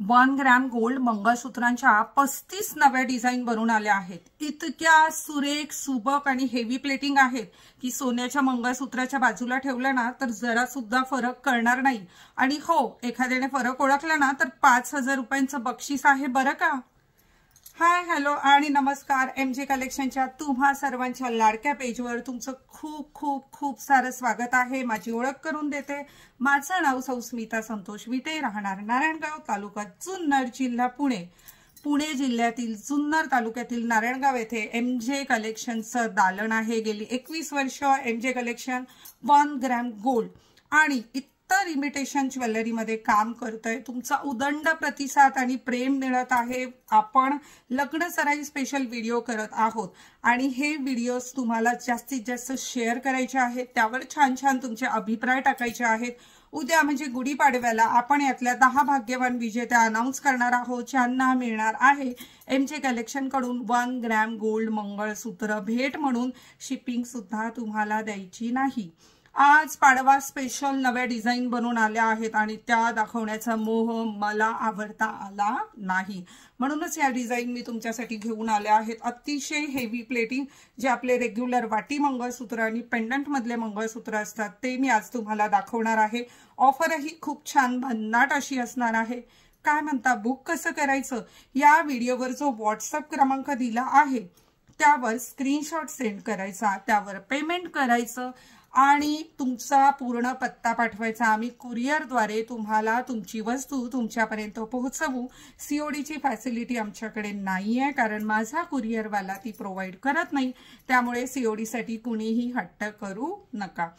1 gram gold मंगळसूत्रांच्या 35 नव्या design बनवून आल्या आहेत। इतक्या सुरेख सुबक आणि हेवी प्लेटिंग आहेत की सोन्याच्या मंगळसूत्राच्या बाजूला ठेवलं ना तर जरा सुद्धा फरक कळणार नाही। आणि हो, एखाद्याने फरक ओळखला ना तर 5000 रुपयांचं बक्षीस आहे बरं का। हाय, हॅलो आणि नमस्कार। एमजे कलेक्शनच्या तुम्हा सर्वांच्या लाडक्या पेजवर तुमचं खूप खूप खूप सारं स्वागत आहे। माझी ओळख करून देते, माझं नाव स्मिता संतोष विटे, राहणार नारायणगाव, तालुका जुन्नर, जिल्हा पुणे। पुणे जिल्ह्यातील जुन्नर तालुक्यातील नारायणगाव येथे एमजे कलेक्शनचं दालन आहे। गेली 21 वर्ष एमजे कलेक्शन 1 ग्रॅम गोल्ड आणि तर इमिटेशन ज्वेलरी मध्ये काम करतोय। तुमचा उदंड प्रतिसाद आणि प्रेम मिळत आहे। आपण लग्न सराई स्पेशल व्हिडिओ करत आहोत आणि हे व्हिडिओज तुम्हाला जास्तीत जास्त शेअर करायचे आहेत, त्यावर छान छान तुमचे अभिप्राय टाकायचे आहेत। उद्या म्हणजे गुढीपाडव्याला आपण यातल्या 10 भाग्यवान विजेत्या अनाउन्स करणार आहोत, ज्यांना मिळणार आहे एमजे कलेक्शन कडून 1 ग्रॅम गोल्ड मंगळसूत्र भेट म्हणून। शिपिंग सुद्धा तुम्हाला द्यायची नाही। आज पाडवा स्पेशल नव्या डिझाईन बनवून आल्या आहेत आणि त्या दाखवण्याचा मोह मला आवडता आला नाही, म्हणूनच या डिझाईन मी तुमच्यासाठी घेऊन आल्या आहेत। अतिशय हेवी प्लेटिंग, जे आपले रेग्युलर वाटी मंगळसूत्र आणि पेंडंट मधले मंगळसूत्र असतात ते मी आज तुम्हाला दाखवणार आहे। ऑफरही खूप छान भन्नाट अशी असणार आहे। काय म्हणता, बुक कसं करायचं? या व्हिडिओवर जो व्हॉट्सअप क्रमांक दिला आहे त्यावर स्क्रीनशॉट सेंड करायचा, त्यावर पेमेंट करायचं आणि तुमचा पूर्ण पत्ता पाठवायचा। आम्ही कुरिअरद्वारे तुम्हाला तुमची वस्तू तुमच्यापर्यंत पोहोचवू। सीओडी ची फॅसिलिटी आमच्याकडे नाहीये, कारण माझा कुरिअरवाला ती प्रोव्हाइड करत नाही, त्यामुळे सीओडी साठी कुणीही हट्ट करू नका।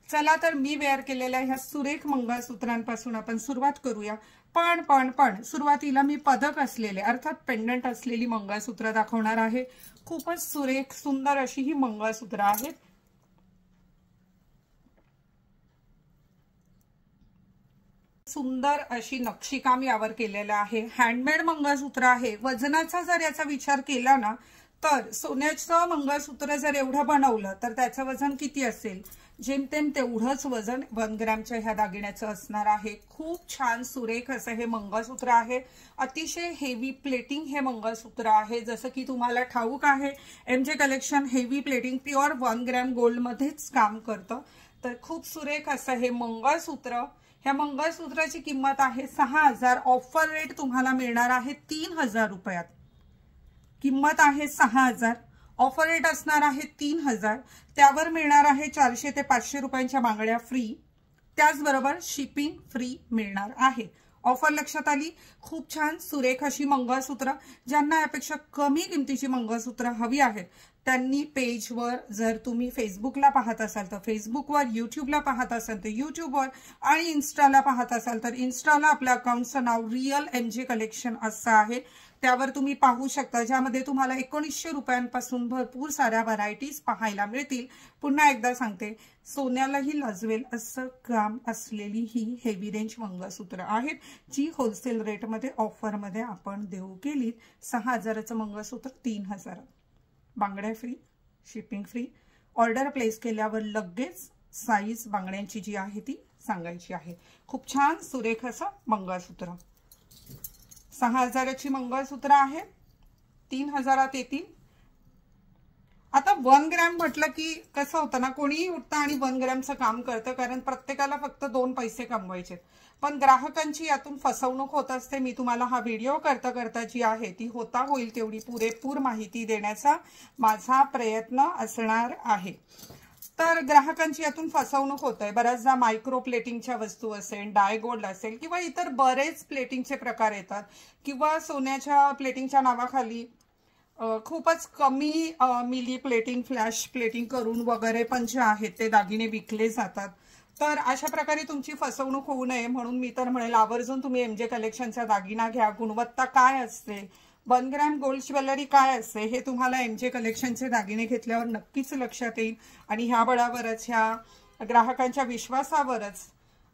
चला तर मी वेअर केलेल्या ह्या सुरेख मंगळसूत्रांपासून आपण सुरुवात करूया। पण सुरुवातीला मी पदक असलेले अर्थात पेंडंट असलेली मंगळसूत्र दाखवणार आहे। खूपच सुरेख सुंदर अशी ही मंगळसूत्र आहेत। सुंदर अशी नक्षीकाम यावर केलेलं आहे। हँडमेड मंगळसूत्र आहे। वजनाचा जर याचा विचार केला ना तर सोन्याचं मंगळसूत्र जर एवढं बनवलं तर त्याचं वजन किती असेल? जेमतेम तेवढंच वजन 1 ग्रॅमच्या ह्या दागिन्याचं असणार आहे। खूप छान सुरेख असं हे मंगळसूत्र आहे। अतिशय हेवी प्लेटिंग हे मंगळसूत्र आहे। जसं की तुम्हाला ठाऊक आहे MG collection heavy plating pure 1 gram gold मध्येच काम करतं। तर खूप सुरेख असं हे मंगळसूत्र। ह्या मंगळसूत्राची किंमत आहे 6000। ऑफर रेट तुम्हाला मिळणार आहे 3000 रुपयात। किंमत आहे 6000, ऑफर रेट असणार आहे 3000। त्यावर मिळणार आहे 400 ते 500 रुपयांच्या बांगड्या फ्री, त्याचबरोबर शिपिंग फ्री मिळणार आहे। ऑफर लक्षात आली? खूप छान सुरेख अशी मंगळसूत्र। ज्यांना यापेक्षा कमी किमतीची मंगळसूत्र हवी आहेत त्यांनी पेजवर, जर तुम्ही फेसबुकला पाहत असाल तर फेसबुकवर, यूट्यूबला पाहत असाल तर यूट्यूबवर आणि इन्स्टाला पाहत असाल तर इन्स्टाला आपल्या अकाउंटचं नाव रिअल एमजे कलेक्शन असं आहे, त्यावर तुम्ही पाहू शकता, ज्यामध्ये तुम्हाला 1900 रुपयांपासून भरपूर साऱ्या व्हरायटीज पाहायला मिळतील। पुन्हा एकदा सांगते, सोन्यालाही लाजवेल असं काम असलेली ही हेवी रेंज मंगळसूत्र आहेत, जी होलसेल रेटमध्ये ऑफरमध्ये आपण देऊ केली। 6000चं मंगळसूत्र 3000, बांगड्या free, shipping free. Order place केल्यावर लगेच साईज बांगड्यांची जी आहे ती सांगायची आहे। खूप छान सुरेख असं मंगळसूत्र। 6000ची मंगळसूत्र आहे, 3000 येतील। आता 1 ग्रॅम म्हटलं की कसं होतं ना, कोणीही उठतं आणि 1 ग्रॅमचं काम करतं, कारण प्रत्येकाला फक्त 2 पैसे कमवायचे। पण ग्राहकांची यातून फसवणूक होत असते। मी तुम्हाला हा व्हिडिओ करता जी आहे ती होता होईल तेवढी पुरेपूर माहिती देण्याचा माझा प्रयत्न असणार आहे। तर ग्राहकांची यातून फसवणूक होत आहे। बऱ्याचदा मायक्रो प्लेटिंगच्या वस्तू असेल, डाय गोल्ड असेल किंवा इतर बरेच प्लेटिंगचे प्रकार येतात, किंवा सोन्याच्या प्लेटिंगच्या नावाखाली खूपच कमी मिली प्लेटिंग, फ्लॅश प्लेटिंग करून वगैरे पण जे आहेत ते दागिने विकले जातात। तर अशा प्रकारे तुमची फसवणूक होऊ नये म्हणून मी तर म्हणेल, आवर्जून तुम्ही एमजे कलेक्शनचा दागिना घ्या। गुणवत्ता काय असते, 1 ग्रॅम गोल्ड ज्वेलरी काय असते, हे तुम्हाला एमजे कलेक्शनचे दागिने घेतल्यावर नक्कीच लक्षात येईल। आणि ह्या बळावरच, ह्या ग्राहकांच्या विश्वासावरच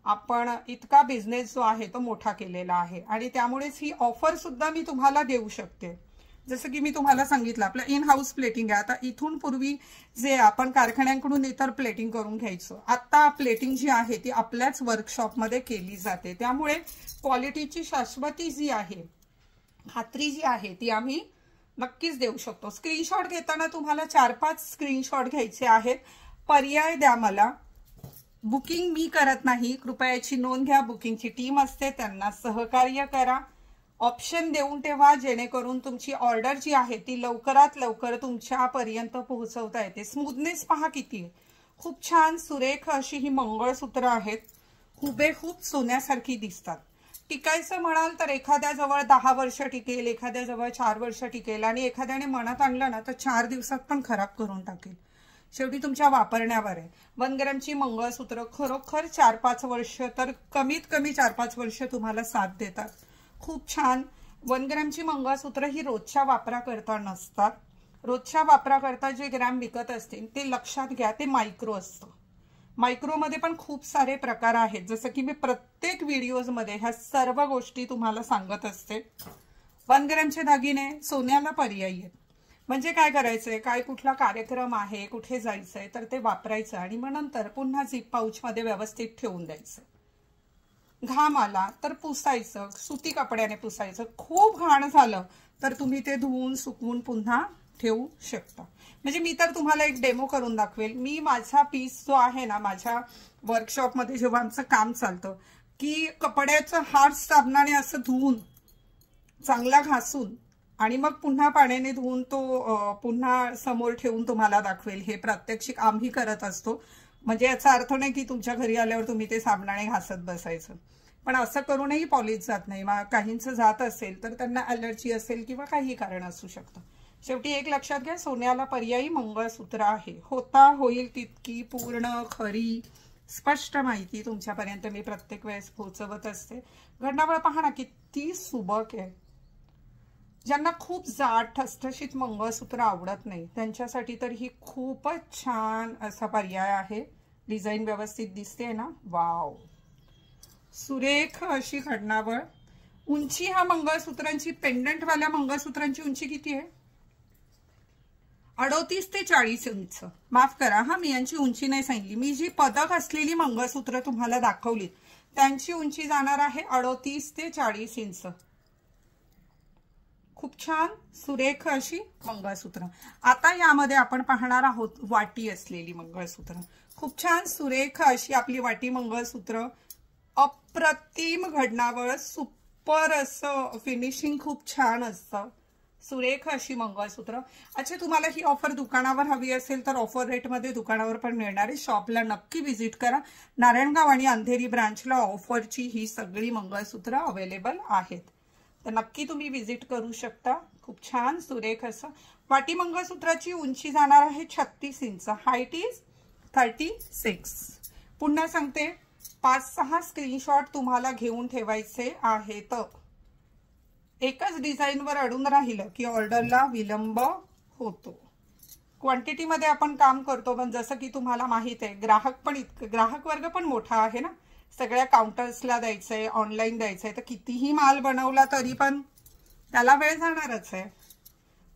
आपण इतका बिझनेस जो आहे तो मोठा केलेला आहे, आणि त्यामुळेच ही ऑफर सुद्धा मी तुम्हाला देऊ शकते। जसं की मी तुम्हाला सांगितलं आपलं इन हाऊस प्लेटिंग आहे. आता इथून पूर्वी जे आपण कारखान्यांकडून इतर प्लेटिंग करून घ्यायचो, आता प्लेटिंग जी आहे ती आपल्याच वर्कशॉपमध्ये केली जाते. त्यामुळे क्वालिटीची शाश्वती जी आहे, खात्री जी आहे ती आम्ही नक्कीच देऊ शकतो. स्क्रीनशॉट घेताना तुम्हाला 4-5 स्क्रीनशॉट घ्यायचे आहेत. पर्याय द्या मला. बुकिंग मी करत नाही, कृपया याची नोंद घ्या. बुकिंगची टीम असते, त्यांना सहकार्य करा. ऑप्शन देऊन ठेवा जेणेकरून तुमची ऑर्डर जी आहे ती लवकरात लवकर तुमच्यापर्यंत पोहोचवता येते. स्मूथनेस पहा किती आहे. खूप छान सुरेख अशी ही मंगळसूत्र आहेत. हुबेहूब सोन्यासारखी दिसतात. टिकायचं म्हणाल तर एखाद्याजवळ 10 वर्ष टिकेल, एखाद्याजवळ 4 वर्ष टिकेल आणि एखाद्याने मनात आणलं ना तर 4 दिवसात पण खराब करून टाकेल. शेवटी तुमच्या वापरण्यावर आहे. 1 ग्रॅमची मंगळसूत्र खरोखर 4-5 वर्ष तर कमीत कमी 4-5 वर्ष तुम्हाला साथ देतात. खूप छान. 1 ग्रॅमची मंगळसूत्र ही रोजच्या वापराकरता नसतात. रोजच्या वापराकरता जे ग्रॅम विकत असतील ते लक्षात घ्या, ते मायक्रो असतं. मायक्रोमध्ये पण खूप सारे प्रकार आहेत, जसं की मी प्रत्येक व्हिडिओजमध्ये ह्या सर्व गोष्टी तुम्हाला सांगत असते. 1 ग्रॅमचे दागिने सोन्याला पर्यायी आहेत. म्हणजे काय करायचंय, काय कुठला कार्यक्रम आहे, कुठे जायचंय तर ते वापरायचं आणि मग नंतर पुन्हा झिप पाऊचमध्ये व्यवस्थित ठेवून द्यायचं. घाम आला तर पुसायचं, सुती कपड्याने पुसायचं. खूप घाण झालं तर तुम्ही ते धुवून सुकवून पुन्हा ठेवू शकता. म्हणजे मी तर तुम्हाला एक डेमो करून दाखवेल. मी माझा पीस जो आहे ना, माझ्या वर्कशॉपमध्ये जेव्हा आमचं काम चालतं की कपड्याचं हार्ड साबणाने असं धुवून चांगला घासून आणि मग पुन्हा पाण्याने धुवून तो पुन्हा समोर ठेवून तुम्हाला दाखवेल. हे प्रात्यक्षिक आम्ही करत असतो. म्हणजे याचा अर्थ नाही की तुमच्या घरी आल्यावर तुम्ही ते साबणाने घासत बसायचं, पण असं करूनही पॉलिश जात नाही. काहींचं जात असेल तर त्यांना ॲलर्जी असेल किंवा काही कारण असू शकतं. शेवटी एक लक्षात घ्या, सोन्याला पर्यायी मंगळसूत्र आहे. होता होईल तितकी पूर्ण खरी स्पष्ट माहिती तुमच्यापर्यंत मी प्रत्येक वेळेस पोहोचवत असते. घटनावळ पहा ना किती सुबक आहे. ज्यांना खूप जाड ठसठशीत मंगळसूत्र आवडत नाही त्यांच्यासाठी तर ही खूपच छान असा पर्याय आहे. डिझाईन व्यवस्थित दिसते ना, वाव. सुरेख अशी घटनावळ. उंची ह्या मंगळसूत्रांची, पेंडंटवाल्या मंगळसूत्रांची उंची किती आहे? 38 ते 40 इंच. माफ करा हा, मी यांची उंची नाही सांगितली. मी जी पदक असलेली मंगळसूत्र तुम्हाला दाखवली त्यांची उंची जाणार आहे 38 ते 40 इंच. खूप छान सुरेख अशी मंगळसूत्र. आता यामध्ये आपण पाहणार आहोत वाटी असलेली मंगळसूत्र. खूप छान सुरेख अशी आपली वाटी मंगळसूत्र. अप्रतिम घडणावळ, सुपर असं फिनिशिंग खूप छान असतं. सुरेख अशी मंगळसूत्र. अच्छा, तुम्हाला ही ऑफर दुकानावर हवी असेल तर ऑफर रेटमध्ये दुकानावर पण मिळणार आहे. शॉपला नक्की व्हिजिट करा. नारायणगाव आणि अंधेरी ब्रांचला ऑफरची ही सगळी मंगळसूत्र अवेलेबल आहेत, तर नक्की तुम्ही व्हिजिट करू शकता. खूप छान सुरेख असं. वाटी मंगळसूत्राची उंची जाणार आहे 36 इंच. Height is 36. पुन्हा सांगते, 5-6 स्क्रीनशॉट तुम्हाला घेऊन ठेवायचे आहेत. एकच डिझाईनवर अडून राहिलं की ऑर्डरला विलंब होतो. क्वांटिटीमध्ये आपण काम करतो, पण जसं की तुम्हाला माहित आहे ग्राहक वर्ग पण मोठा आहे ना. सगळ्या काउंटर्सला द्यायचंय, ऑनलाईन द्यायचंय, तर कितीही माल बनवला तरी पण त्याला वेळ जाणारच आहे.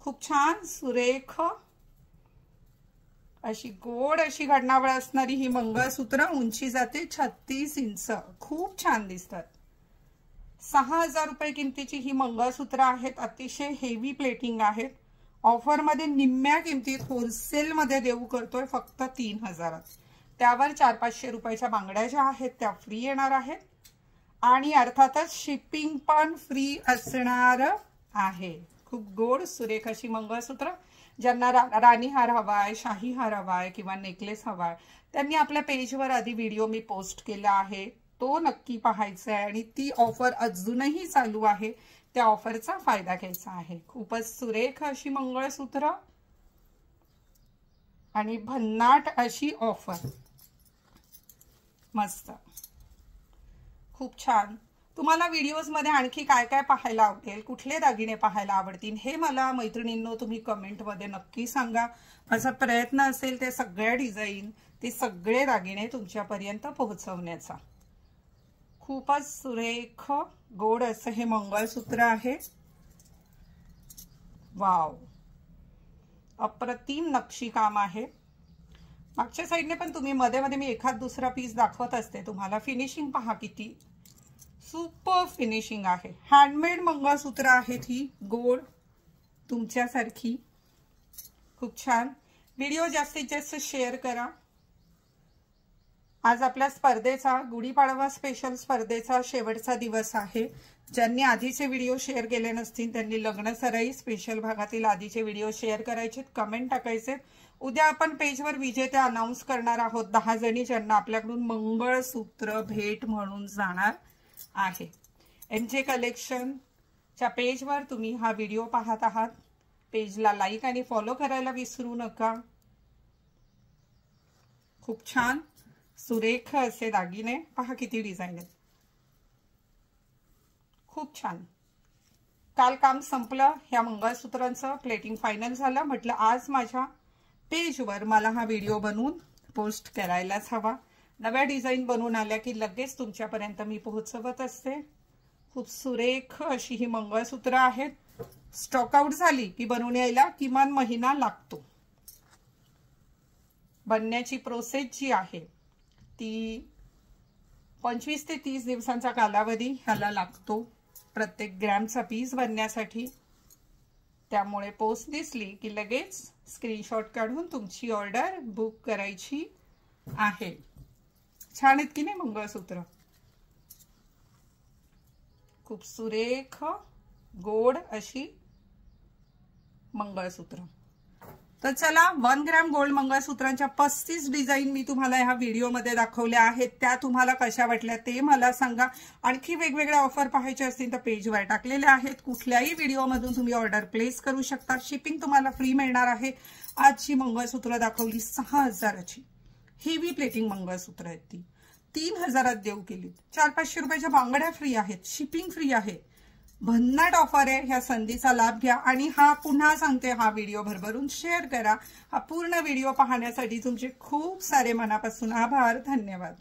खूप छान सुरेख अशी गोड अशी घडणावळ असणारी ही मंगळसूत्र. उंची जाते 36 इंच. खूप छान दिसतात. 6000 रुपये किमतीची ही मंगळसूत्र आहेत. अतिशय हेवी प्लेटिंग आहेत. ऑफरमध्ये निम्म्या किमतीत होलसेलमध्ये देऊ करतोय फक्त 3000. त्यावर 400-500 रुपयाच्या बांगड्या ज्या आहेत त्या फ्री येणार आहेत आणि अर्थातच शिपिंग पण फ्री असणार आहे. खूप गोड सुरेख अशी मंगळसूत्र. ज्यांना राणी हार हवाय, शाही हार हवाय किंवा नेकलेस हवाय त्यांनी आपल्या पेजवर आधी व्हिडिओ मी पोस्ट केला आहे, तो नक्की पाहायचा आहे. आणि ती ऑफर अजूनही चालू आहे, त्या ऑफरचा फायदा घ्यायचा आहे. खूपच सुरेख अशी मंगळसूत्र आणि भन्नाट अशी ऑफर. मस्त, खूप छान. तुम्हाला व्हिडिओजमध्ये आणखी काय काय पाहायला आवडेल, कुठले दागिने पाहायला आवडतील हे मला मैत्रिणींनो तुम्ही कमेंटमध्ये नक्की सांगा. माझा प्रयत्न असेल ते सगळ्या डिझाईन, ते सगळे दागिने तुमच्यापर्यंत पोहोचवण्याचा. खूपच सुरेख गोड असं हे मंगळसूत्र आहे. वाव, अप्रतिम नक्षी काम आहे। मागच्या साईडने पण तुम्ही मध्ये मध्ये मी एखाद दुसरा पीस दाखवत असते तुम्हाला। फिनिशिंग पहा किती सुपर फिनिशिंग आहे। हँडमेड मंगळसूत्र आहेत ही, गोड तुमच्यासारखी। खूप छान। व्हिडिओ जास्तीत जास्त शेअर करा। आज आपल्या स्पर्धेचा, गुढीपाडवा स्पेशल स्पर्धेचा शेवटचा दिवस आहे। ज्यांनी आधीचे व्हिडिओ शेअर केले नसतील त्यांनी लग्न सराई स्पेशल भागातील आधीचे व्हिडिओ शेअर करायचे, कमेंट टाकायचे। उद्या आपण पेजवर विजेते अनाउन्स करणार आहोत 10 जणी, ज्यांना आपल्याकडून मंगळसूत्र भेट म्हणून जाणार आहे। एमजे कलेक्शनच्या पेजवर तुम्ही हा व्हिडिओ पाहत आहात। पेजला लाईक आणि फॉलो करायला विसरू नका। खूप छान सुरेख असे दागिने, पहा किती डिझाईन आहेत, खूप छान। काल काम संपलं, ह्या मंगळसूत्रांचं प्लेटिंग फायनल झालं। म्हटलं आज माझ्या पेजवर मला हा व्हिडिओ बनवून पोस्ट करायलाच हवा। नव्या डिझाईन बनवून आल्या की लगेच तुमच्यापर्यंत मी पोहोचवत असते। खूप सुरेख अशी ही मंगळसूत्र आहेत। स्टॉक आउट झाली की बनवून यायला किमान महिना लागतो। बनण्याची प्रोसेस जी आहे ती 25 ते 30 दिवसांचा कालावधी ह्याला लागतो प्रत्येक ग्रॅमचा पीस बनण्यासाठी। त्यामुळे पोस्ट दिसली की लगेच स्क्रीनशॉट काढून तुमची ऑर्डर बुक करायची आहे। छान आहेत की नाही मंगळसूत्र, खूप सुरेख गोड अशी मंगळसूत्र। तर चला, 1 ग्रॅम गोल्ड मंगळसूत्रांच्या 35 डिझाईन मी तुम्हाला ह्या व्हिडिओमध्ये दाखवल्या आहेत। त्या तुम्हाला कशा वाटल्या ते मला सांगा। आणखी वेगवेगळ्या ऑफर पाहायचे असतील तर पेजवर टाकलेल्या आहेत। कुठल्याही व्हिडिओमधून तुम्ही ऑर्डर प्लेस करू शकता। शिपिंग तुम्हाला फ्री मिळणार आहे। आजची मंगळसूत्र दाखवली 6000ची हेवी प्लेटिंग मंगळसूत्र आहेत, ती 3000 देऊ केलीत। 400-500 रुपयाच्या बांगड्या फ्री आहेत, शिपिंग फ्री आहे। भन्नाट ऑफर आहे, ह्या संधीचा लाभ घ्या। आणि हा पुन्हा सांगते, हा व्हिडिओ भरभरून शेअर करा। हा पूर्ण व्हिडिओ पाहण्यासाठी तुमचे खूप सारे मनापासून आभार, धन्यवाद।